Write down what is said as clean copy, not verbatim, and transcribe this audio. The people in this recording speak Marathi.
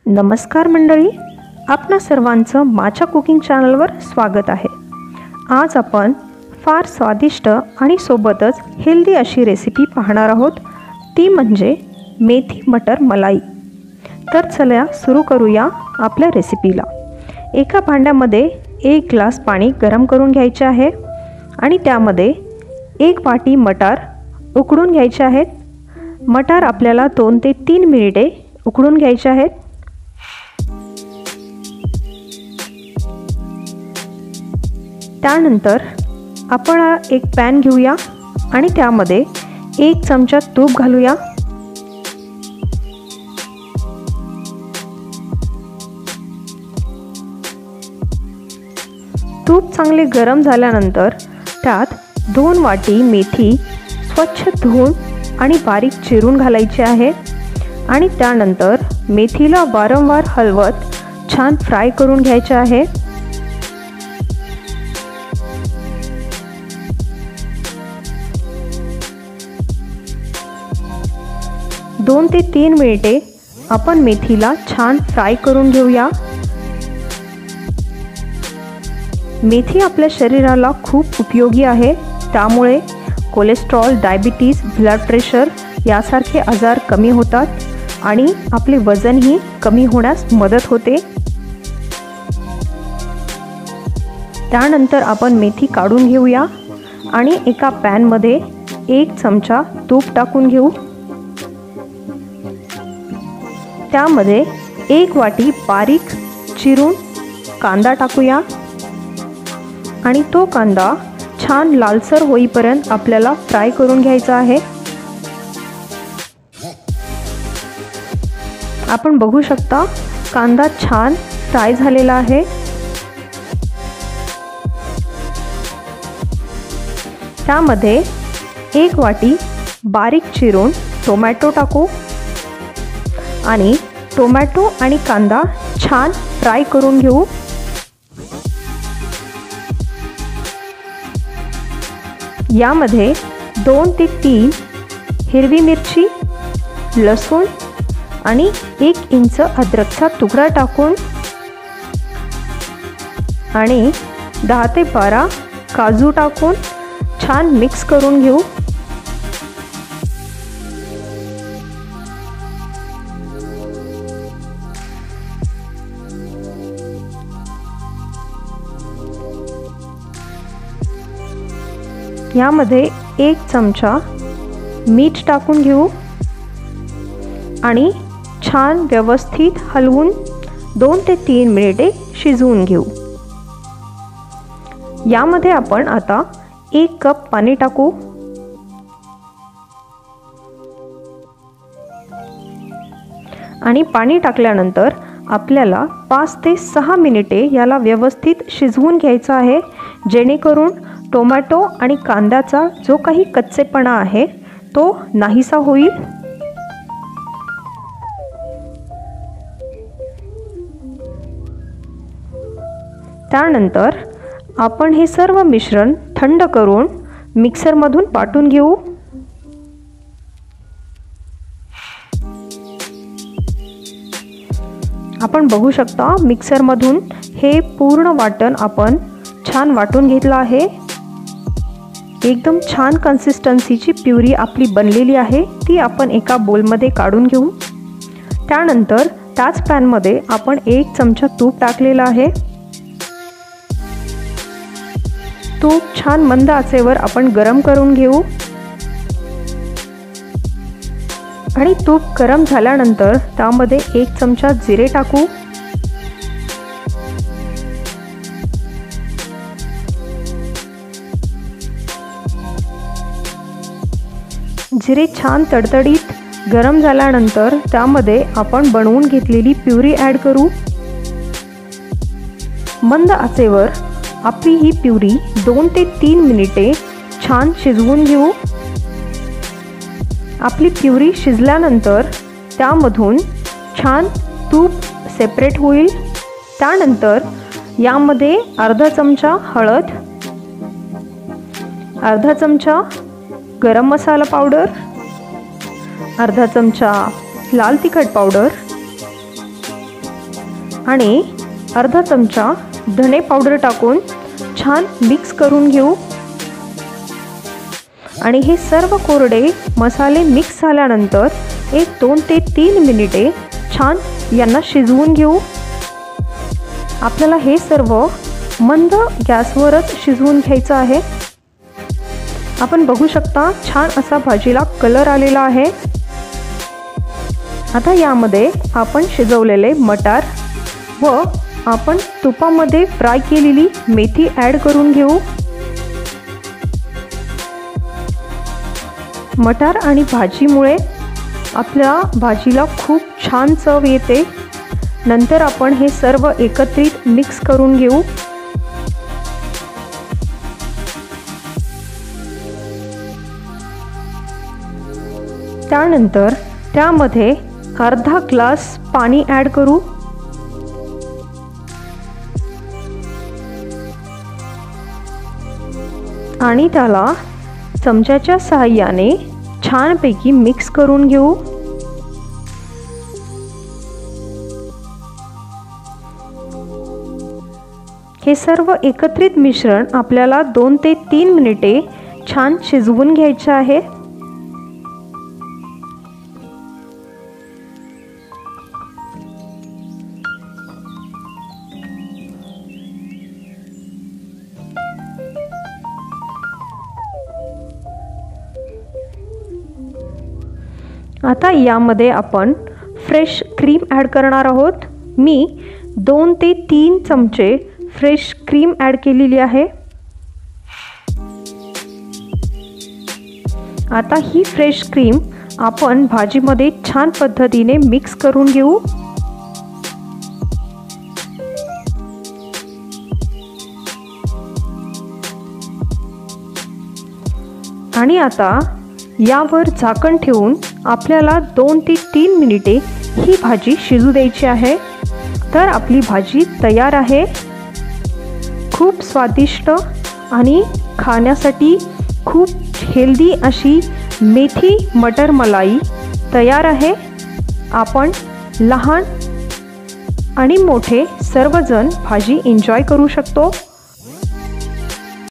नमस्कार मंडळी, आपणा सर्वांचं माझ्या कुकिंग चॅनलवर स्वागत आहे। आज आपण फार स्वादिष्ट आणि सोबतच हेल्दी अशी रेसिपी पाहणार आहोत, ती म्हणजे मेथी मटर मलाई। तर चला सुरू करूया आपल्या रेसिपीला। एका भांड्यामध्ये 1 ग्लास पाणी गरम करून घ्यायचे आहे आणि त्यामध्ये 1 वाटी मटार उकडून घ्यायचे आहेत। मटार आपल्याला 2 ते 3 मिनिटे उकडून घ्यायचे आहेत। त्यानंतर आपण एक पॅन घेऊया आणि त्यामध्ये 1 चमचा तूप घालूया। तूप चांगले गरम झाल्यानंतर त्यात 2 वाटी मेथी स्वच्छ धुवून आणि बारीक चिरून घालायची आहे आणि त्यानंतर मेथीला वारंवार हलवत छान फ्राय करून घ्यायचे आहे। 2 ते 3 मिनिटे आपण मेथीला छान फ्राय करून घेऊया। मेथी आपल्या शरीराला खूप उपयोगी आहे, त्यामुळे कोलेस्ट्रॉल, डायबिटीज, ब्लड प्रेशर यासारखे आजार कमी होतात आणि आपले वजनही कमी होण्यास मदत होते। त्यानंतर आपण मेथी काढून घेऊया आणि एका पॅनमध्ये 1 चमचा तूप टाकून घेऊ। त्यामध्ये 1 वाटी बारीक चिरून कांदा टाकूया आणि तो कांदा छान लालसर होईपर्यंत आपल्याला फ्राय करून घ्यायचा आहे। आपण बघू शकता कांदा छान फ्राय झालेला आहे। त्यामध्ये 1 वाटी बारीक चिरून टोमॅटो टाकू आणि टोमॅटो आणि कांदा छान फ्राय करून घेऊ। यामध्ये 2 ते 3 हिरवी मिरची, लसूण आणि 1 इंच अद्रकचा तुकडा टाकून आणि 10 ते 12 काजू टाकून छान मिक्स करून घेऊ। यामध्ये 1 चमचा मीठ टाकून घेऊ आणि छान व्यवस्थित हलवून 2 ते 3 मिनिटे शिजवून घेऊ। यामध्ये आपण आता 1 कप पाणी टाकू आणि पाणी टाकल्यानंतर आपल्याला 5 ते 6 मिनिटे याला व्यवस्थित शिजवून घ्यायचं आहे, जेणेकरून टोमॅटो आणि कांद्याचा जो काही कच्चेपणा आहे तो नाहीसा होईल। त्यानंतर आपण हे सर्व मिश्रण थंड करून मिक्सरमधून पाटून घेऊ। आपण बघू शकता मिक्सरमधून हे पूर्ण वाटण आपण छान वाटून घेतलं आहे। एकदम छान कन्सिस्टन्सीची प्युरी आपली बनलेली आहे, ती आपण एका बोलमध्ये काढून घेऊ। त्यानंतर त्याच पॅनमध्ये आपण 1 चमचा तूप टाकलेला आहे। तूप छान मंद आचेवर आपण गरम करून घेऊ आणि तूप गरम झाल्यानंतर त्यामध्ये 1 चमचा जिरे टाकू। जिरे छान तडतडीत गरम झाल्यानंतर त्यामध्ये आपण बनवून घेतलेली प्युरी ॲड करू। मंद आचेवर आपली ही प्युरी 2 ते 3 मिनिटे छान शिजवून घेऊ। आपली प्युरी शिजल्यानंतर त्यामधून छान तूप सेपरेट होईल। त्यानंतर यामध्ये अर्धा चमचा हळद, अर्धा चमचा गरम मसाला पावडर, अर्धा चमचा लाल तिखट पावडर आणि अर्धा चमचा धणे पावडर टाकून छान मिक्स करून घेऊ। आणि हे सर्व कोरडे मसाले मिक्स झाल्यानंतर 2 ते 3 मिनिटे छान यांना शिजवून घेऊ। आपल्याला हे सर्व मंद गॅसवरच शिजवून घ्यायचं आहे। आपण बघू शकता छान असा भाजीला कलर आलेला आहे। आता यामध्ये आपण शिजवलेले मटार व आपण तुपामध्ये फ्राय केलेली मेथी ॲड करून घेऊ। मटार आणि भाजीमुळे आपल्या भाजीला खूप छान चव येते। नंतर आपण हे सर्व एकत्रित मिक्स करून घेऊ। त्यानंतर त्यामध्ये अर्धा ग्लास पाणी ॲड करू। आणि त्याला चमच्याच्या सहाय्याने छानपैकी मिक्स करून घेऊ। हे सर्व एकत्रित मिश्रण आपल्याला 2 ते 3 मिनिटे छान शिजवून घ्यायचे आहे। आता यामध्ये आपण फ्रेश क्रीम ॲड करणार आहोत। मी 2 ते 3 चमचे फ्रेश क्रीम ॲड केलेली आहे। आता ही फ्रेश क्रीम आपण भाजीमध्ये छान पद्धतीने मिक्स करून घेऊ। आणि आता यावर झाकण ठेवून आपल्याला 2 ते 3 मिनिटे ही भाजी शिजू द्यायची आहे। तर आपली भाजी तयार आहे। खूप स्वादिष्ट आणि खाण्यासाठी खूप हेल्दी अशी मेथी मटर मलाई तयार आहे। आपण लहान आणि मोठे सर्वजण भाजी एन्जॉय करू शकतो।